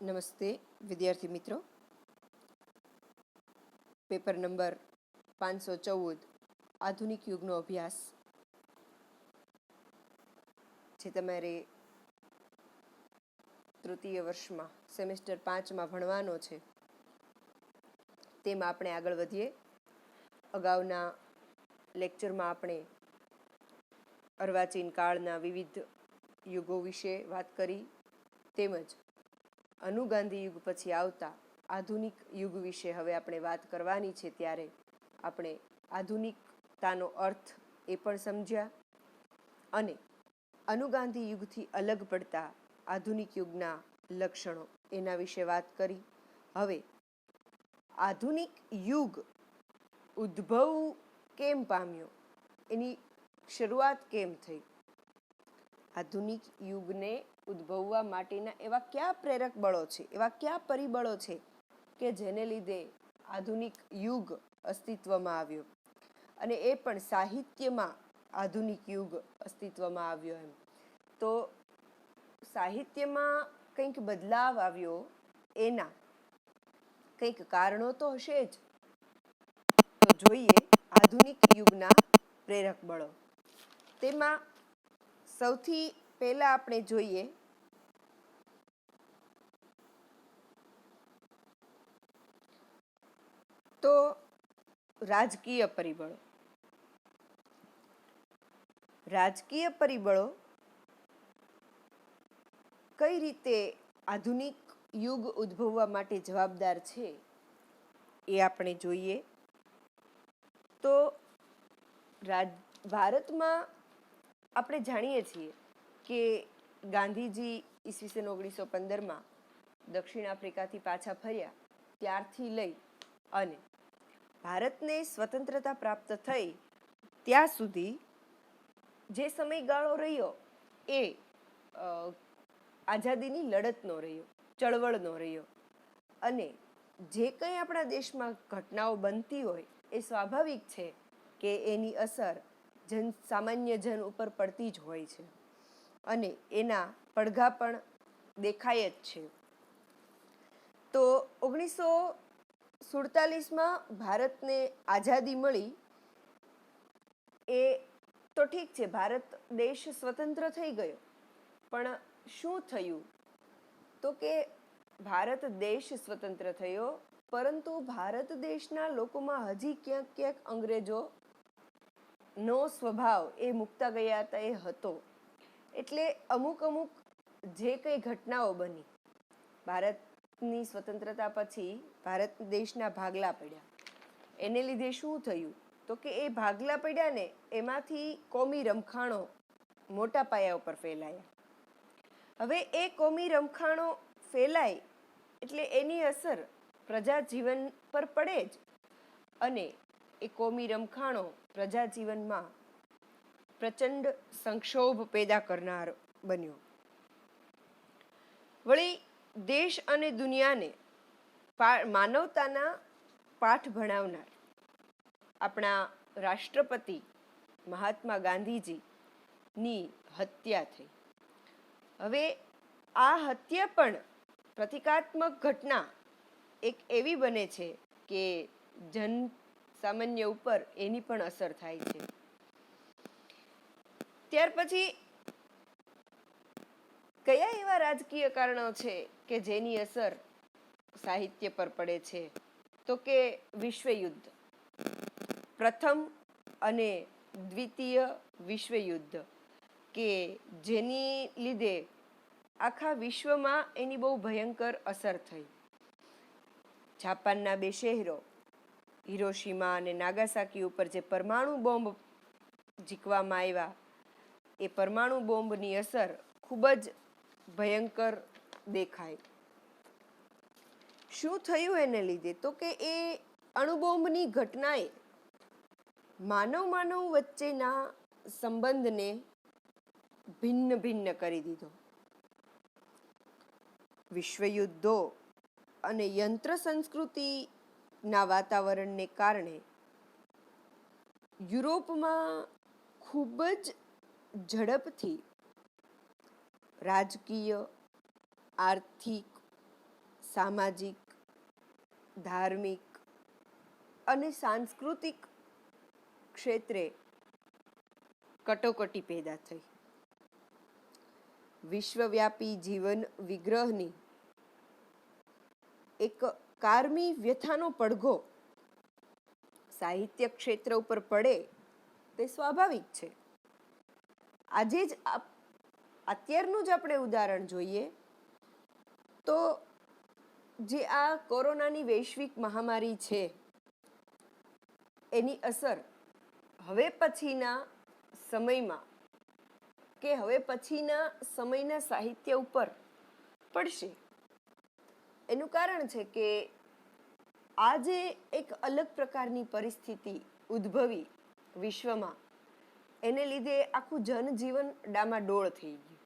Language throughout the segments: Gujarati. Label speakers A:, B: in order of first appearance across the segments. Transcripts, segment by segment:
A: નમસ્તે વિદ્યાર્થી મિત્રો. પેપર નંબર 514 આધુનિક યુગનો અભ્યાસ જે તમારે તૃતીય વર્ષમાં સેમેસ્ટર 5માં ભણવાનો છે તેમાં આપણે આગળ વધીએ. અગાઉના લેક્ચરમાં આપણે અર્વાચીન કાળના વિવિધ યુગો વિશે વાત કરી, તેમજ અનુગાંધી યુગ પછી આવતા આધુનિક યુગ વિશે હવે આપણે વાત કરવાની છે. ત્યારે આપણે આધુનિકતાનો અર્થ એ પણ સમજ્યા અને અનુગાંધી યુગથી અલગ પડતા આધુનિક યુગના લક્ષણો એના વિશે વાત કરી. હવે આધુનિક યુગ ઉદ્ભવ કેમ પામ્યો, એની શરૂઆત કેમ થઈ, આધુનિક યુગને ઉદ્ભવવા માટેના એવા કયા પ્રેરક બળો છે, એવા કયા પરિબળો છે કે જેને લીધે આધુનિક યુગ અસ્તિત્વમાં આવ્યો, અને એ પણ સાહિત્યમાં આધુનિક યુગ અસ્તિત્વમાં આવ્યો. એમ તો સાહિત્યમાં કંઈક બદલાવ આવ્યો, એના કંઈક કારણો તો હશે જ. તો જોઈએ આધુનિક યુગના પ્રેરક બળો. તેમાં સૌથી પહેલા આપણે જોઈએ તો રાજકીય પરિબળો. રાજકીય પરિબળો કઈ રીતે આધુનિક યુગ ઉદ્ભવવા માટે જવાબદાર છે એ આપણે જોઈએ. તો ભારતમાં આપણે જાણીએ છીએ કે ગાંધીજી ઈસવીસન 1915માં દક્ષિણ આફ્રિકાથી પાછા ફર્યા ત્યારથી લઈ અને ભારતને સ્વતંત્રતા પ્રાપ્ત થઈ ત્યાં સુધી જે સમયગાળો રહ્યો એ આઝાદીની લડતનો રહ્યો, ચળવળનો રહ્યો. અને જે કંઈ આપણા દેશમાં ઘટનાઓ બનતી હોય એ સ્વાભાવિક છે કે એની અસર સામાન્ય જન ઉપર પડતી જ હોય છે અને એના પડઘા પણ દેખાય જ છે. તો 1947માં ભારતને આઝાદી મળી એ તો ઠીક છે, ભારત દેશ સ્વતંત્ર થઈ ગયો, પણ શું થયું તો કે ભારત દેશ સ્વતંત્ર થયો, પરંતુ ભારત દેશના લોકોમાં હજી ક્યાંક ક્યાંક અંગ્રેજોનો સ્વભાવ એ મૂકતા ગયા હતા એ હતો. એટલે અમુક જે કંઈ ઘટનાઓ બની, ભારતની સ્વતંત્રતા પછી ભારત દેશના ભાગલા પડ્યા, એને લીધે શું થયું તો કે એ ભાગલા પડ્યા ને એમાંથી કોમી રમખાણો મોટા પાયા ઉપર ફેલાયા. હવે એ કોમી રમખાણો ફેલાય એટલે એની અસર પ્રજાજીવન પર પડે જ, અને એ કોમી રમખાણો પ્રજાજીવનમાં પ્રચંડ સંક્ષોભ પેદા કરનાર બન્યો. વળી દેશ અને દુનિયાને માનવતાના પાઠ ભણાવનાર આપણા રાષ્ટ્રપતિ મહાત્મા ગાંધીજીની હત્યા થઈ. હવે આ હત્યા પણ પ્રતિકાત્મક ઘટના એક એવી બને છે કે જન સામાન્ય ઉપર એની પણ અસર થાય છે. ત્યાર પછી કયા એવા રાજકીય કારણો છે કે જેની અસર સાહિત્ય પર પડે છે તો કે વિશ્વયુદ્ધ. પ્રથમ અને દ્વિતીય વિશ્વયુદ્ધ કે જેની લીધે આખા વિશ્વમાં એની બહુ ભયંકર અસર થઈ. જાપાનના બે શહેરો હિરોશીમા અને નાગાસાકી ઉપર જે પરમાણુ બોમ્બ ઝીકવામાં આવ્યા, એ પરમાણુ બોમ્બની અસર ખૂબ જ ભયંકર દેખાય. શું થયું એને લીધે તો કે એ અણુબોમ્બની ઘટનાએ માનવ વચ્ચેના સંબંધને ભિન્ન કરી દીધો. વિશ્વયુદ્ધો અને યંત્ર સંસ્કૃતિના વાતાવરણને કારણે યુરોપમાં ખૂબ જ ઝડપથી રાજકીય, આર્થિક સામાજિક, ધાર્મિક અને સાંસ્કૃતિક ક્ષેત્રે કટોકટી પેદા થઈ. વિશ્વવ્યાપી જીવન વિગ્રહની એક કારમી વ્યથાનો પડઘો સાહિત્ય ક્ષેત્ર ઉપર પડે તે સ્વાભાવિક છે. આજે જ અત્યારનું જ આપણે ઉદાહરણ જોઈએ તો જે આ કોરોનાની વૈશ્વિક મહામારી છે એની અસર હવે પછીના સમયમાં કે હવે પછીના સમયના સાહિત્ય ઉપર પડશે. એનું કારણ છે કે આજે એક અલગ પ્રકારની પરિસ્થિતિ ઉદ્ભવી વિશ્વમાં, એને લીધે આખું જનજીવન ડામાડોળ થઈ ગયું.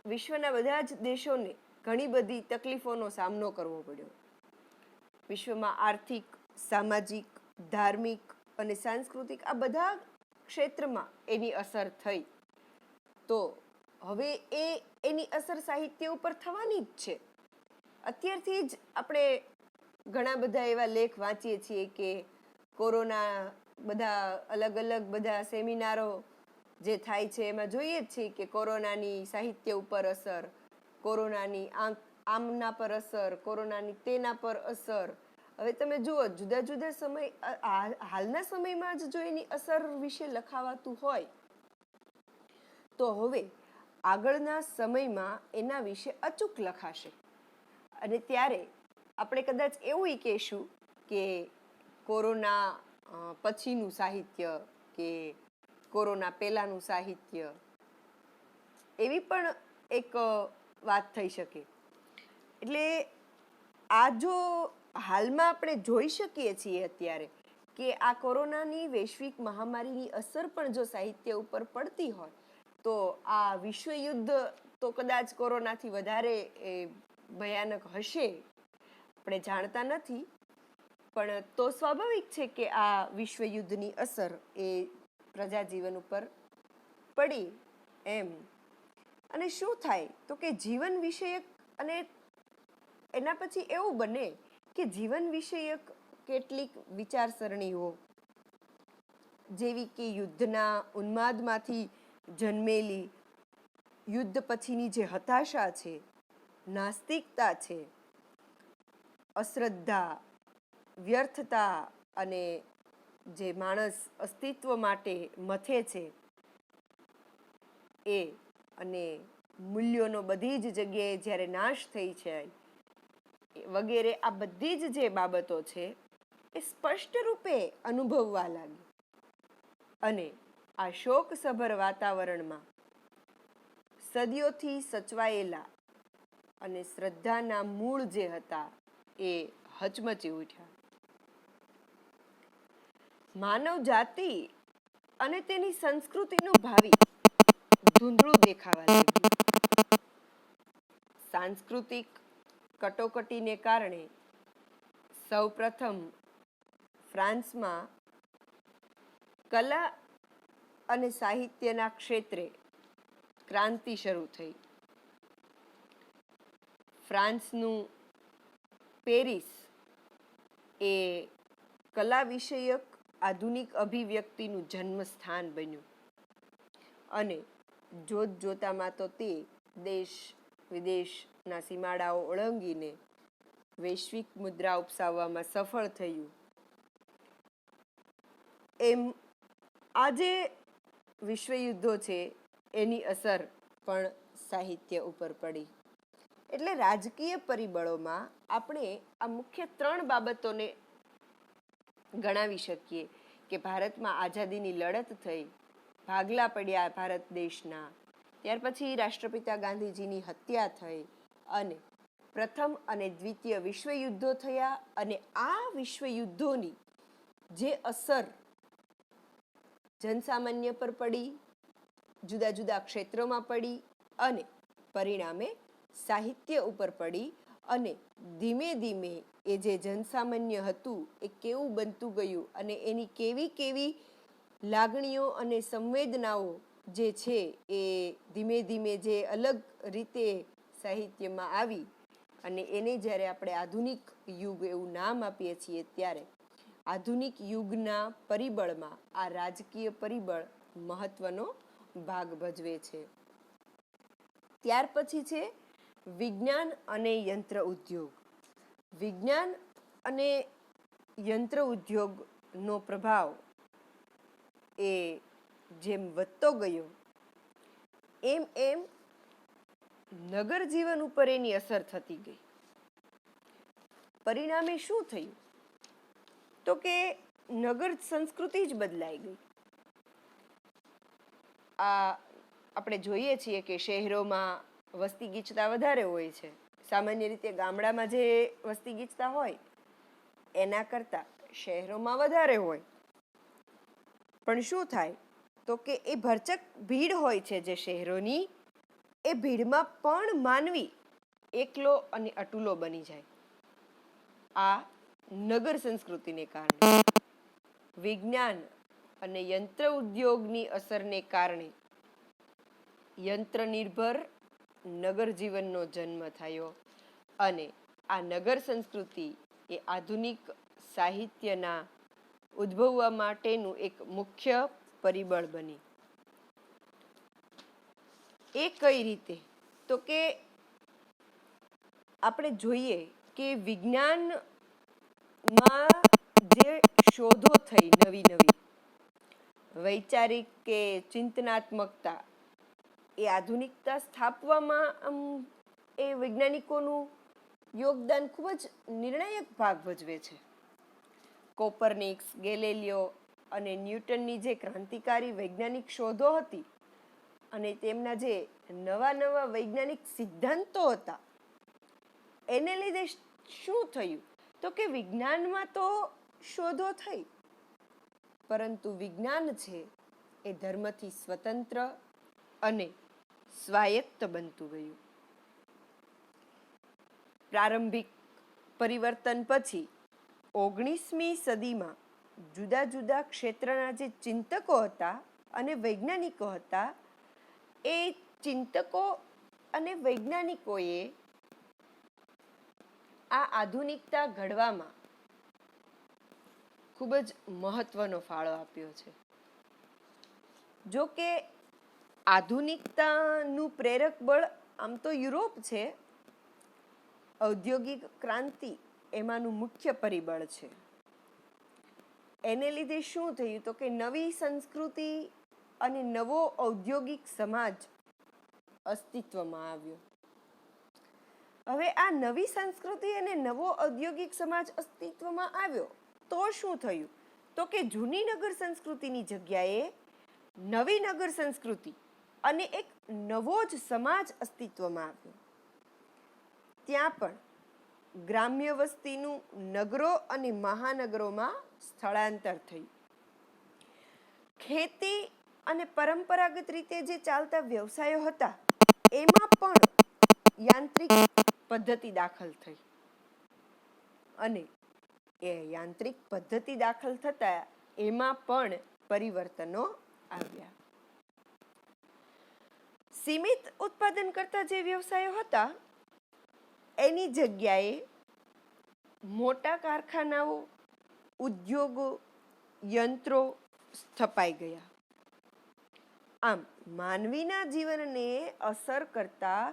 A: વિશ્વના બધા જ દેશોને ઘણી બધી તકલીફોનો સામનો કરવો પડ્યો. વિશ્વમાં આર્થિક, સામાજિક, ધાર્મિક અને સાંસ્કૃતિક આ બધા ક્ષેત્રમાં એની અસર થઈ. તો હવે એની અસર સાહિત્ય ઉપર થવાની જ છે. અત્યારથી જ આપણે ઘણા બધા એવા લેખ વાંચીએ છીએ કે કોરોના બધા અલગ અલગ બધા સેમિનારો જે થાય છે એમાં જોઈએ જ છીએ કે કોરોનાની સાહિત્ય ઉપર અસર, કોરોનાની આમના પર અસર, કોરોનાની તેના પર અસર. હવે તમે જુઓ જુદા જુદા સમય હાલના સમયમાં જ જો એની અસર વિશે લખાવાતું હોય તો હવે આગળના સમયમાં એના વિશે અચૂક લખાશે. અને ત્યારે આપણે કદાચ એવું કહેશું કે કોરોના પછીનું સાહિત્ય કે કોરોના પહેલાંનું સાહિત્ય, એવી પણ એક વાત થઈ શકે. એટલે આ જો હાલમાં આપણે જોઈ શકીએ છીએ અત્યારે કે આ કોરોનાની વૈશ્વિક મહામારીની અસર પણ જો સાહિત્ય ઉપર પડતી હોય તો આ વિશ્વયુદ્ધ તો કદાચ કોરોનાથી વધારે ભયાનક હશે, આપણે જાણતા નથી, પણ તો સ્વાભાવિક છે કે આ વિશ્વયુદ્ધની અસર એ પ્રજાજીવન ઉપર પડી એમ. અને શું થાય તો કે જીવન વિષયક, અને એના પછી એવું બને કે જીવન વિષયક કેટલીક વિચારસરણીઓ જેવી કે યુદ્ધના ઉન્માદમાંથી જન્મેલી યુદ્ધ પછીની જે હતાશા છે, નાસ્તિકતા છે, અશ્રદ્ધા, વ્યર્થતા અને જે માણસ અસ્તિત્વ માટે મથે છે એ, અને મૂલ્યોનો બધી જ જગ્યાએ જ્યારે નાશ થઈ છે વગેરે, આ બધી જ જે બાબતો છે એ સ્પષ્ટ રૂપે અનુભવવા લાગી. અને આ શોકસભર વાતાવરણમાં સદીઓથી સચવાયેલા અને શ્રદ્ધાના મૂળ જે હતા એ હચમચી ઉઠ્યા. માનવ જાતિ અને તેની સંસ્કૃતિનું ભાવિ ધૂંધળું દેખાવા લાગ્યું. સાંસ્કૃતિક કટોકટીને કારણે સૌપ્રથમ ફ્રાન્સમાં કલા અને સાહિત્યના ક્ષેત્રે ક્રાંતિ શરૂ થઈ. ફ્રાન્સનું પેરિસ એ કલા વિષયક આધુનિક અભિવ્યક્તિનું જન્મસ્થાન બન્યું. અને જોત જોતામાં તો તે દેશ વિદેશના સીમાડાઓ ઓળંગીને વૈશ્વિક મુદ્રા ઉપસાવવામાં સફળ થયું. એમ આજે વિશ્વયુદ્ધો છે એની અસર પણ સાહિત્ય ઉપર પડી. એટલે રાજકીય પરિબળોમાં આપણે આ મુખ્ય 3 બાબતોને ગણાવી શકીએ કે ભારતમાં આઝાદીની લડત થઈ, ભાગલા પડ્યા ભારત દેશના, ત્યાર પછી રાષ્ટ્રપિતા ગાંધીજીની હત્યા થઈ અને પ્રથમ અને દ્વિતીય વિશ્વયુદ્ધો થયા. અને આ વિશ્વયુદ્ધોની જે અસર જનસામાન્ય પર પડી, જુદા જુદા ક્ષેત્રોમાં પડી અને પરિણામે સાહિત્ય ઉપર પડી. અને ધીમે ધીમે એ જે જનસામાન્ય હતું એ કેવું બનતું ગયું અને એની કેવી કેવી લાગણીઓ અને સંવેદનાઓ જે છે એ ધીમે ધીમે જે અલગ રીતે સાહિત્યમાં આવી અને એને જ્યારે આપણે આધુનિક યુગ એવું નામ આપીએ છીએ ત્યારે આધુનિક યુગના પરિબળમાં આ રાજકીય પરિબળ મહત્વનો ભાગ ભજવે છે. ત્યાર પછી છે વિજ્ઞાન અને યંત્ર ઉદ્યોગ. વિજ્ઞાન અને યંત્ર ઉદ્યોગનો પ્રભાવ એ જેમ વધતો ગયો એમ એમ નગર જીવન ઉપર એની અસર થતી ગઈ. પરિણામે શું થયું તો કે નગર સંસ્કૃતિ જ બદલાઈ ગઈ. આપણે જોઈએ છીએ કે શહેરોમાં વસ્તી ગીચતા વધારે હોય છે. સામાન્ય રીતે ગામડામાં જે વસ્તી ગીચતા હોય એના કરતાં શહેરોમાં વધારે હોય. પણ શું થાય તો કે એ ભરચક ભીડ હોય છે જે શહેરોની, એ ભીડમાં પણ માનવી એકલો અને અટુલો બની જાય. આ નગર સંસ્કૃતિને કારણે. વિજ્ઞાન અને યંત્ર ઉદ્યોગની અસરને કારણે યંત્ર નિર્ભર નગર જીવનનો જન્મ થયો અને આ નગર સંસ્કૃતિ એ આધુનિક સાહિત્યના ઉદ્ભવવા માટેનું એક મુખ્ય પરિબળ બની. એ કઈ રીતે તો કે આપણે જોઈએ કે વિજ્ઞાનમાં જે શોધો થઈ નવી નવી વૈચારિક કે ચિંતનાત્મકતા એ આધુનિકતા સ્થાપવામાં એ વૈજ્ઞાનિકોનું યોગદાન ખૂબ જ નિર્ણાયક ભાગ ભજવે છે. કોપરનિક્સ, ગેલેલિયો અને ન્યૂટનની જે ક્રાંતિકારી વૈજ્ઞાનિક શોધો હતી અને તેમના જે નવા નવા વૈજ્ઞાનિક સિદ્ધાંતો હતા એને લીધે શું થયું તો કે વિજ્ઞાનમાં તો શોધો થઈ પરંતુ વિજ્ઞાન છે એ ધર્મથી સ્વતંત્ર અને સ્વાયત્ત બનતું ગયું. પ્રારંભિક પરિવર્તન પછી 19મી સદીમાં જુદા જુદા ક્ષેત્રના જે ચિંતકો હતા અને વૈજ્ઞાનિકો હતા એ ચિંતકો અને વૈજ્ઞાનિકોએ આ આધુનિકતા ઘડવામાં ખૂબ જ મહત્વનો ફાળો આપ્યો છે. જો કે આધુનિકતાનું પ્રેરક બળ આમ તો યુરોપ છે. ઔદ્યોગિક ક્રાંતિ એમાંનું મુખ્ય પરિબળ છે. એને લીધે શું થયું તો કે નવી સંસ્કૃતિ અને નવો ઔદ્યોગિક સમાજ અસ્તિત્વમાં આવ્યો. હવે આ નવી સંસ્કૃતિ અને નવો ઔદ્યોગિક સમાજ અસ્તિત્વમાં આવ્યો તો શું થયું તો કે જૂની નગર સંસ્કૃતિની જગ્યાએ નવી નગર સંસ્કૃતિ અને એક નવો જ સમાજ અસ્તિત્વમાં આવ્યો. ત્યાં પણ ગ્રામ્ય વસ્તીનું નગરો અને મહાનગરોમાં સ્થળાંતર થયું. ખેતી અને પરંપરાગત રીતે જે ચાલતા વ્યવસાયો હતા એમાં પણ યાંત્રિક પદ્ધતિ દાખલ થઈ અને એ યાંત્રિક પદ્ધતિ દાખલ થતા એમાં પણ પરિવર્તનો આવ્યા. સીમિત ઉત્પાદન કરતા જે વ્યવસાયો હતા એની જગ્યાએ મોટા કારખાનાઓ, ઉદ્યોગો, યંત્રો સ્થપાઈ ગયા. આમ માનવીના જીવનને અસર કરતા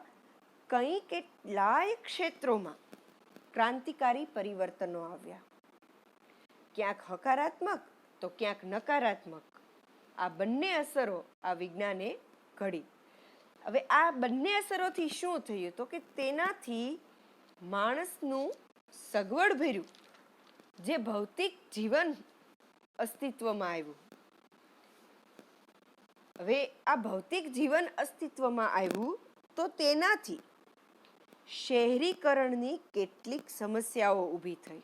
A: કંઈ કેટલાય ક્ષેત્રોમાં ક્રાંતિકારી પરિવર્તનો આવ્યા. ક્યાંક હકારાત્મક તો ક્યાંક નકારાત્મક. આ બંને અસરો આ વિજ્ઞાને ઘડી. હવે આ બંને અસરોથી શું થયું તો કે તેનાથી માણસનું સગવડભર્યું જે ભૌતિક જીવન અસ્તિત્વમાં આવ્યું. હવે આ ભૌતિક જીવન અસ્તિત્વમાં આવ્યું તો તેનાથી શહેરીકરણની કેટલીક સમસ્યાઓ ઊભી થઈ.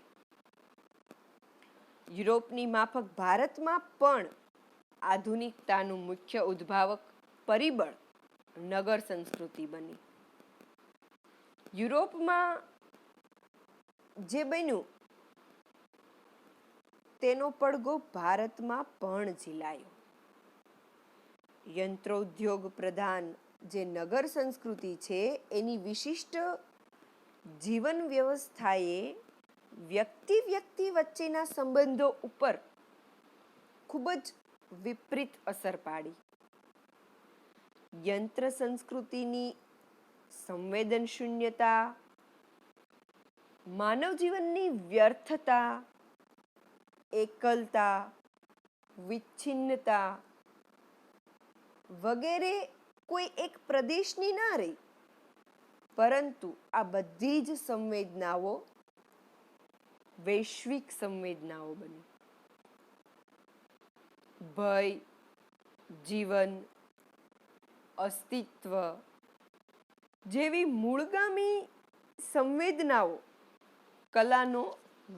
A: યુરોપની માફક ભારતમાં પણ આધુનિકતાનું મુખ્ય ઉદ્ભાવક પરિબળ નગર સંસ્કૃતિ બની. યુરોપમાં જે બન્યું તેનો પડઘો ભારતમાં પણ ઝીલાયો. યંત્રોદ્યોગ પ્રધાન જે નગર સંસ્કૃતિ છે એની વિશિષ્ટ જીવન વ્યવસ્થાએ વ્યક્તિ વચ્ચેના સંબંધો ઉપર ખૂબ જ વિપરીત અસર પાડી. યંત્ર સંસ્કૃતિની સંવેદન શૂન્યતા, માનવ જીવનની વ્યર્થતા, એકલતા, વિચ્છિન્નતા વગેરે કોઈ એક પ્રદેશની ના રહી, પરંતુ આ બધી જ સંવેદનાઓ વૈશ્વિક સંવેદનાઓ બની. ભય, જીવન, અસ્તિત્વ જેવી મૂળગામી સંવેદનાઓ કલાનો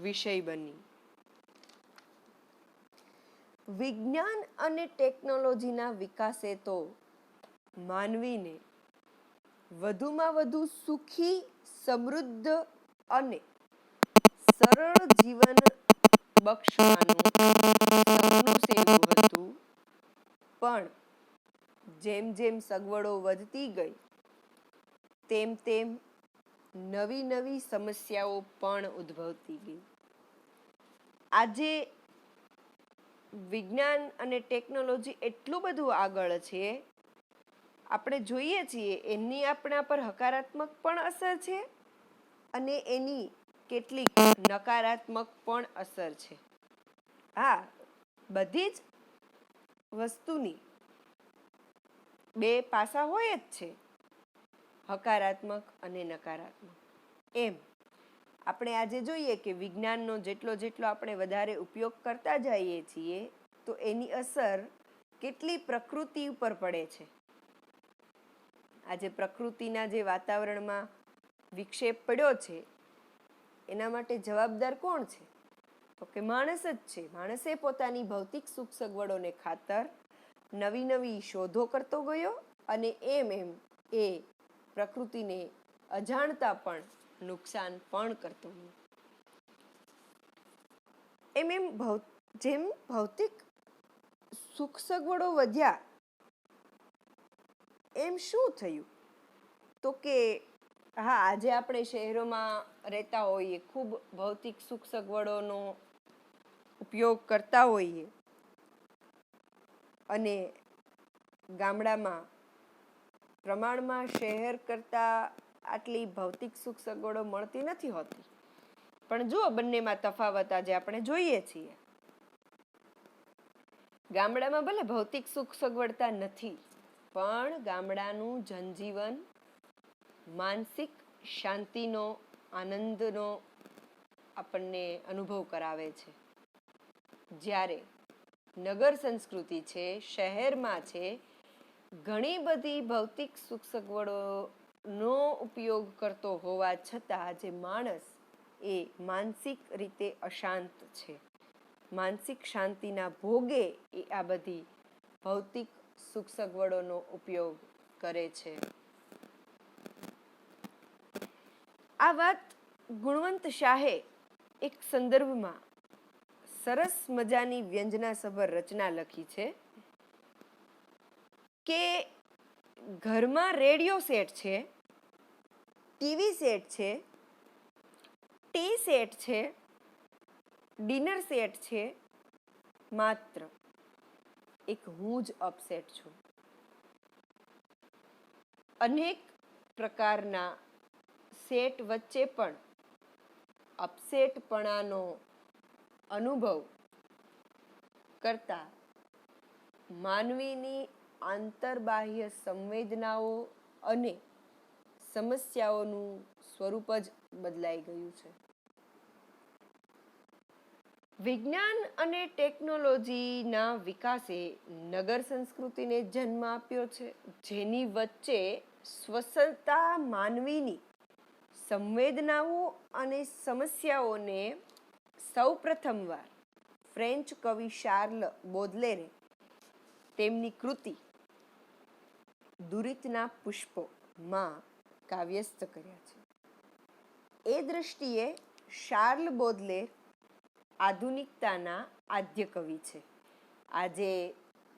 A: વિષય બની. વિજ્ઞાન અને ટેકનોલોજીના વિકાસે તો માનવીને વધુમાં વધુ સુખી, સમૃદ્ધ અને સરળ જીવન બક્ષવાનું સપનું સેવ્યું હતું, પણ જેમ જેમ સગવડો વધતી ગઈ તેમ નવી સમસ્યાઓ પણ ઉદ્ભવતી ગઈ. આજે વિજ્ઞાન અને ટેકનોલોજી એટલું બધું આગળ છે, આપણે જોઈએ છીએ એની આપણા પર હકારાત્મક પણ અસર છે અને એની કેટલીક નકારાત્મક પણ અસર છે. હા, બધી જ વસ્તુની બે પાસા હોય જ છે, હકારાત્મક અને નકારાત્મક. એમ આપણે આજે જોઈએ કે વિજ્ઞાનનો જેટલો આપણે વધારે ઉપયોગ કરતા જઈએ છીએ તો એની અસર કેટલી પ્રકૃતિ ઉપર પડે છે. આજે પ્રકૃતિના જે વાતાવરણમાં વિક્ષેપ પડ્યો છે એના માટે જવાબદાર કોણ છે? તો કે માણસ જ છે. માણસે પોતાની ભૌતિક સુખ સગવડોને ખાતર નવી શોધો કરતો ગયો અને એમ એ પ્રકૃતિને અજાણતા પણ નુકસાન પણ કરતો ગયો. જેમ ભૌતિક સુખ સગવડો વધ્યા એમ શું થયું? તો કે હા, આજે આપણે શહેરોમાં રહેતા હોઈએ, ખૂબ ભૌતિક સુખ સગવડોનો ઉપયોગ કરતા હોઈએ અને ગામડામાં પ્રમાણમાં શહેર કરતાં આટલી ભૌતિક સુખ સગવડો મળતી નથી હોતી. પણ જુઓ, બંનેમાં તફાવત આજે આપણે જોઈએ છીએ. ગામડામાં ભલે ભૌતિક સુખ સગવડતા નથી, પણ ગામડાનું જનજીવન માનસિક શાંતિનો, આનંદનો આપણને અનુભવ કરાવે છે. જ્યારે નગર સંસ્કૃતિ છે, શહેરમાં છે, ઘણી બધી ભૌતિક સુખ સગવડોનો ઉપયોગ કરતો હોવા છતાં જે માણસ એ માનસિક રીતે અશાંત છે, માનસિક શાંતિના ભોગે એ આ બધી ભૌતિક સુખ સગવડોનો ઉપયોગ કરે છે. આ વાત ગુણવંત શાહે એક સંદર્ભમાં સરસ મજાની વ્યંજનાસભર રચના લખી છે કે ઘરમાં રેડિયો સેટ છે, ટીવી સેટ છે, ટી સેટ છે, ડિનર સેટ છે, માત્ર એક હું જ અપસેટ છું. અનેક પ્રકારના સેટ વચ્ચે પણ અપસેટપણાનો અનુભવ કરતા માનવીની આંતરબાહ્ય સંવેદનાઓ અને સમસ્યાઓનું સ્વરૂપ જ બદલાઈ ગયું છે. વિજ્ઞાન અને ટેકનોલોજીના વિકાસે નગર સંસ્કૃતિને જન્મ આપ્યો છે, જેની વચ્ચે સ્વસ્થતા માનવીની સંવેદનાઓ અને સમસ્યાઓને સૌપ્રથમવાર ફ્રેન્ચ કવિ શાર્લ બોદલેરે તેમની કૃતિ દુરિતના પુષ્પોમાં કાવ્યસ્થ કર્યા છે. એ દૃષ્ટિએ શાર્લ બોદલેર આધુનિકતાના આદ્ય કવિ છે. આજે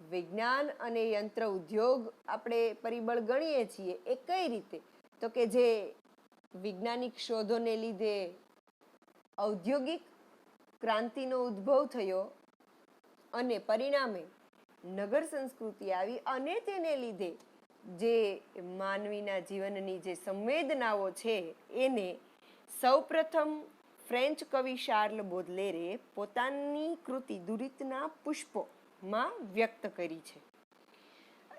A: વિજ્ઞાન અને યંત્ર ઉદ્યોગ આપણે પરિબળ ગણીએ છીએ એ કઈ રીતે? તો કે જે વૈજ્ઞાનિક શોધોને લીધે ઔદ્યોગિક ક્રાંતિનો ઉદ્ભવ થયો અને પરિણામે નગર સંસ્કૃતિ આવી અને તેને લીધે જે માનવીના જીવનની જે સંવેદનાઓ છે એને સૌપ્રથમ ફ્રેન્ચ કવિ શાર્લ બોદલેરે પોતાની કૃતિ દુરિતના પુષ્પોમાં વ્યક્ત કરી છે.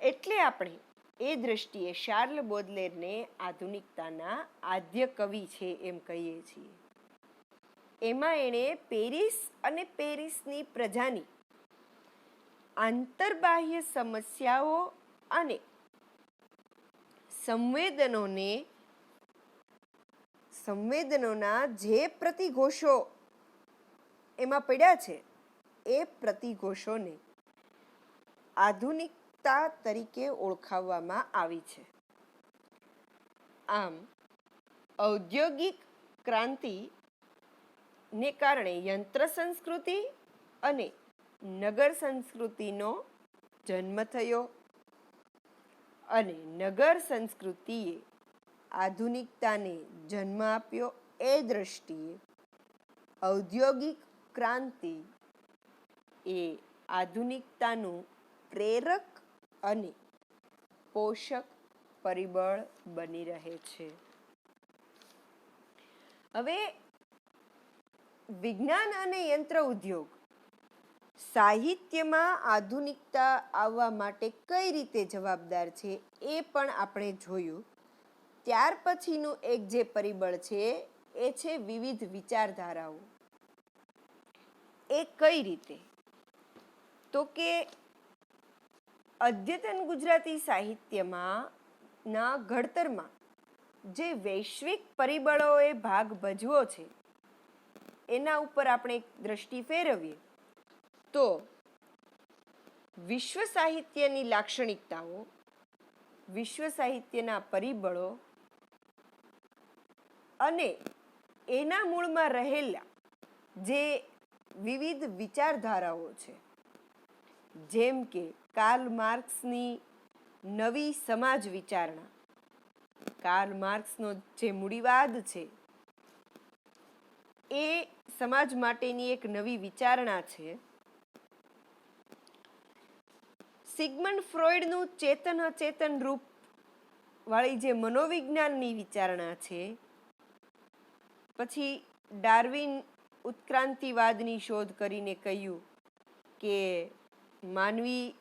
A: એટલે આપણે એ દ્રષ્ટિએ શાર્લ બોદલેરને આધુનિકતાના આદ્ય કવિ છે એમ કહીએ છીએ. એમાં એણે પેરિસ અને પેરિસની પ્રજાની આંતરબાહ્ય સમસ્યાઓ અને સંવેદનોના જે પ્રતિઘોષો એમાં પડ્યા છે એ પ્રતિઘોષોને આધુનિકતા તરીકે ઓળખાવવામાં આવી છે. આમ ઔદ્યોગિક ક્રાંતિને કારણે યંત્ર સંસ્કૃતિ અને નગર સંસ્કૃતિનો જન્મ થયો અને નગર સંસ્કૃતિએ આધુનિકતાને જન્મ આપ્યો. એ દ્રષ્ટિએ ઔદ્યોગિક ક્રાંતિ એ આધુનિકતાનું પ્રેરક અને પોષક પરિબળ બની રહે છે. હવે વિજ્ઞાન અને યંત્ર ઉદ્યોગ સાહિત્યમાં આધુનિકતા આવવા માટે કઈ રીતે જવાબદાર છે એ પણ આપણે જોયું. ત્યાર પછીનું એક જે પરિબળ છે એ છે વિવિધ વિચારધારાઓ. એ કઈ રીતે? તો કે અદ્યતન ગુજરાતી સાહિત્યમાં ના ઘડતરમાં જે વૈશ્વિક પરિબળોએ ભાગ ભજવો છે એના ઉપર આપણે એક દ્રષ્ટિ ફેરવીએ તો વિશ્વ સાહિત્યની લાક્ષણિકતાઓ, વિશ્વ સાહિત્યના પરિબળો અને એના મૂળમાં રહેલા જે વિવિધ વિચારધારાઓ છે, જેમ કે કાર્લ માર્ક્સની નવી સમાજ વિચારણા, કાર્લ માર્ક્સનો જે મૂડીવાદ છે એ સમાજ માટેની એક નવી વિચારણા છે. સિગમન્ડ ફ્રોઈડનું ચેતન અચેતન રૂપ વાળી જે મનોવિજ્ઞાનની વિચારણા છે, પછી ડાર્વિન ઉત્ક્રાંતિવાદની શોધ કરીને કહ્યું કે માનવી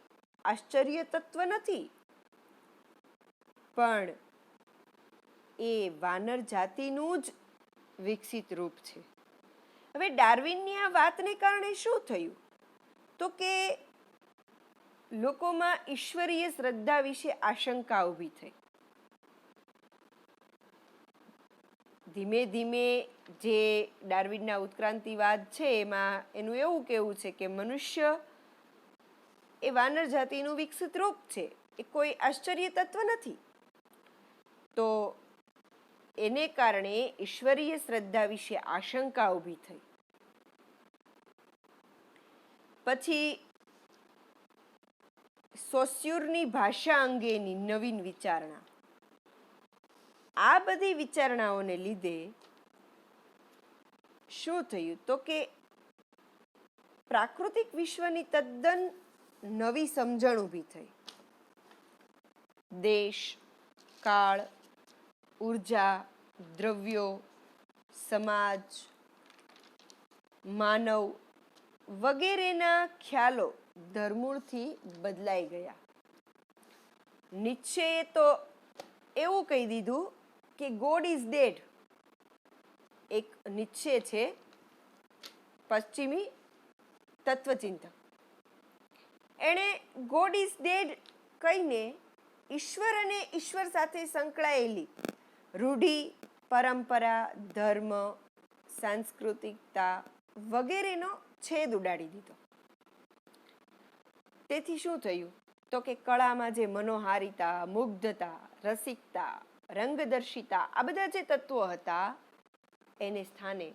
A: આશ્ચર્ય તત્વ નથી પણ એ વાનર જાતિનું જ વિકસિત રૂપ છે. હવે ડાર્વિનની આ વાતને કારણે શું થયું? તો કે લોકોમાં ઈશ્વરીય શ્રદ્ધા વિશે આશંકા ઊભી થઈ. ધીમે ધીમે જે ડાર્વિનના ઉત્ક્રાંતિવાદ છે એમાં એનું એવું કહેવું છે કે મનુષ્ય એ વાનર જાતિનું વિકસિત રૂપ છે, એ કોઈ આશ્ચર્ય તત્વ નથી. તો એને કારણે ઈશ્વરીય શ્રદ્ધા વિશે આશંકા ઊભી થઈ. પછી સોસ્યુરની ભાષા અંગેની નવીન વિચારણા. આ બધી વિચારણાઓને લીધે શું થયું? તો કે પ્રાકૃતિક વિશ્વની તદ્દન નવી સમજણ ઊભી થઈ. દેશ, કાળ, ઉર્જા, દ્રવ્યો, સમાજ, માનવ વગેરેના ખ્યાલો ધરમૂળથી બદલાઈ ગયા. નીત્શેએ તો એવું કહી દીધું કે ગોડ ઇઝ ડેડ. એક નીત્શે છે પશ્ચિમી તત્વચિંતક. એણે ગોડ ઇઝ ડેડ કહીને ઈશ્વર અને ઈશ્વર સાથે સંકળાયેલી રૂઢિ, પરંપરા, ધર્મ, સાંસ્કૃતિકતા વગેરેનો છેદ ઉડાડી દીધો. તેથી શું થયું? તો કે કળામાં જે મનોહારિતા, મુગ્ધતા, રસિકતા, રંગદર્શિતા આ બધા જે તત્વો હતા એને સ્થાને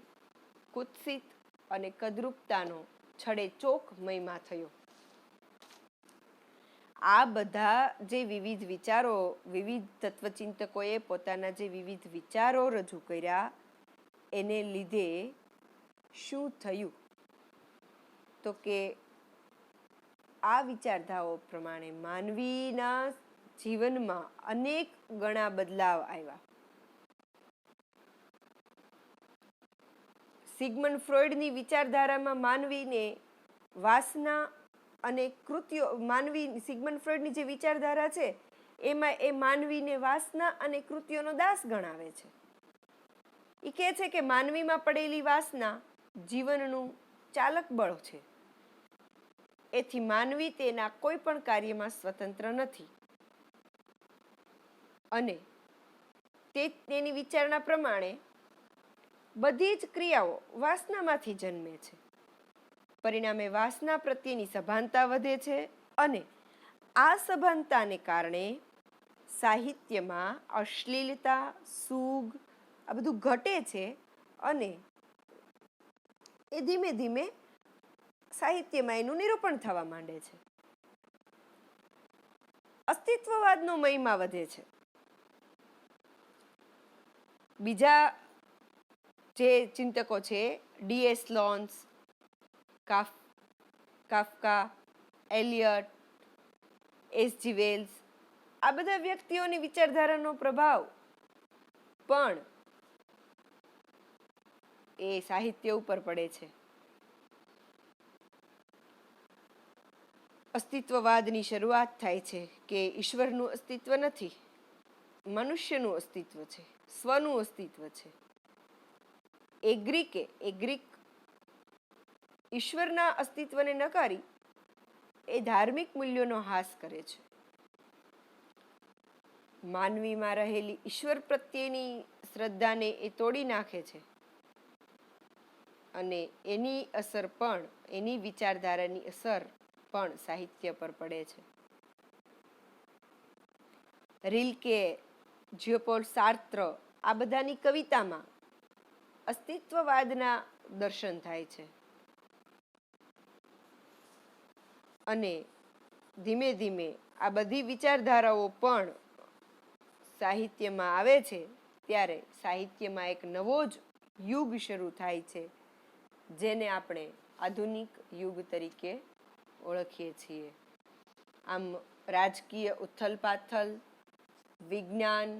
A: કુત્સિત અને કદરૂપતાનો છડેચોક મહિમા થયો. આ બધા જે વિવિધ વિચારો, વિવિધ તત્વચિંતકોએ પોતાના જે વિવિધ વિચારો રજૂ કર્યા એને લીધે શું થયું? તો કે આ વિચારધારાઓ પ્રમાણે માનવીના જીવનમાં અનેક ગણા બદલાવ આવ્યા. સિગમન્ડ ફ્રોઈડની વિચારધારામાં માનવીને વાસના અને કૃત્યો, સિગમન્ડ ફ્રોઈડની જે વિચારધારા છે એમાં એ માનવીને વાસના અને કૃત્યોનો દાસ ગણાવે છે. એ કહે છે કે માનવીમાં પડેલી વાસના જીવનનું ચાલક બળ છે. એથી માનવી તેના કોઈ પણ કાર્યમાં સ્વતંત્ર નથી અને તેની વિચારણા પ્રમાણે બધી જ ક્રિયાઓ વાસનામાંથી જન્મે છે. પરિણામે વાસના પ્રત્યેની સભાનતા વધે છે અને આ સભાનતાને કારણે સાહિત્યમાં અશ્લીલતા, સૂગ આ બધું ઘટે છે અને એ ધીમે ધીમે સાહિત્યમાં એનું નિરૂપણ થવા માંડે છે. અસ્તિત્વવાદનો મહિમા વધે છે. બીજા જે ચિંતકો છે, D S. Lawrence, Kafka, Eliot, S G. Wells, આ બધા વ્યક્તિઓની વિચારધારાનો પ્રભાવ પણ એ સાહિત્ય ઉપર પડે છે. અસ્તિત્વવાદની શરૂઆત થાય છે કે ઈશ્વરનું અસ્તિત્વ નથી, મનુષ્યનું અસ્તિત્વ છે, સ્વનું અસ્તિત્વ છે. ગ્રીક ઈશ્વરના અસ્તિત્વને નકારી એ ધાર્મિક મૂલ્યોનો હાસ કરે છે. માનવીમાં રહેલી ઈશ્વર પ્રત્યેની શ્રદ્ધાને એ તોડી નાખે છે અને એની અસર પણ, એની વિચારધારાની અસર પણ સાહિત્ય પર પડે છે. રિલ્કે, જીઓપોલ સાર્ત્ર આ બધાની કવિતામાં અસ્તિત્વવાદના દર્શન થાય છે અને ધીમે ધીમે આ બધી વિચારધારાઓ પણ સાહિત્યમાં આવે છે ત્યારે સાહિત્યમાં એક નવો જ યુગ શરૂ થાય છે જેને આપણે આધુનિક યુગ તરીકે ઓળખીએ છીએ. આમ રાજકીય ઉથલપાથલ, વિજ્ઞાન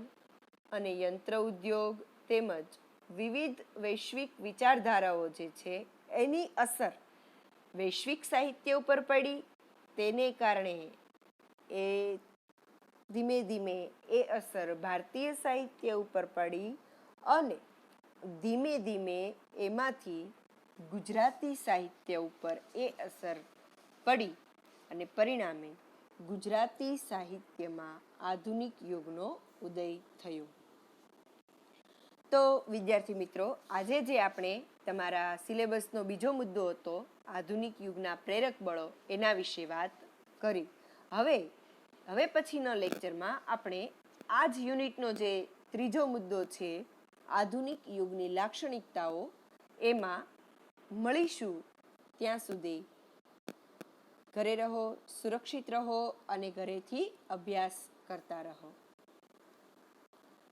A: અને યંત્ર ઉદ્યોગ તેમજ વિવિધ વૈશ્વિક વિચારધારાઓ જે છે એની અસર વૈશ્વિક સાહિત્ય ઉપર પડી. તેને કારણે એ ધીમે ધીમે એ અસર ભારતીય સાહિત્ય ઉપર પડી અને ધીમે ધીમે એમાંથી ગુજરાતી સાહિત્ય ઉપર એ અસર પડી અને પરિણામે ગુજરાતી સાહિત્યમાં આધુનિક યુગનો ઉદય થયો. તો વિદ્યાર્થી મિત્રો, આજે જે આપણે તમારા સિલેબસનો બીજો મુદ્દો હતો આધુનિક યુગના પ્રેરક બળો એના વિશે વાત કરી. હવે પછીના લેક્ચરમાં આપણે આ જ યુનિટનો જે ત્રીજો મુદ્દો છે આધુનિક યુગની લાક્ષણિકતાઓ એમાં મળીશું. ત્યાં સુધી ઘરે રહો, સુરક્ષિત રહો અને ઘરેથી અભ્યાસ કરતા રહો.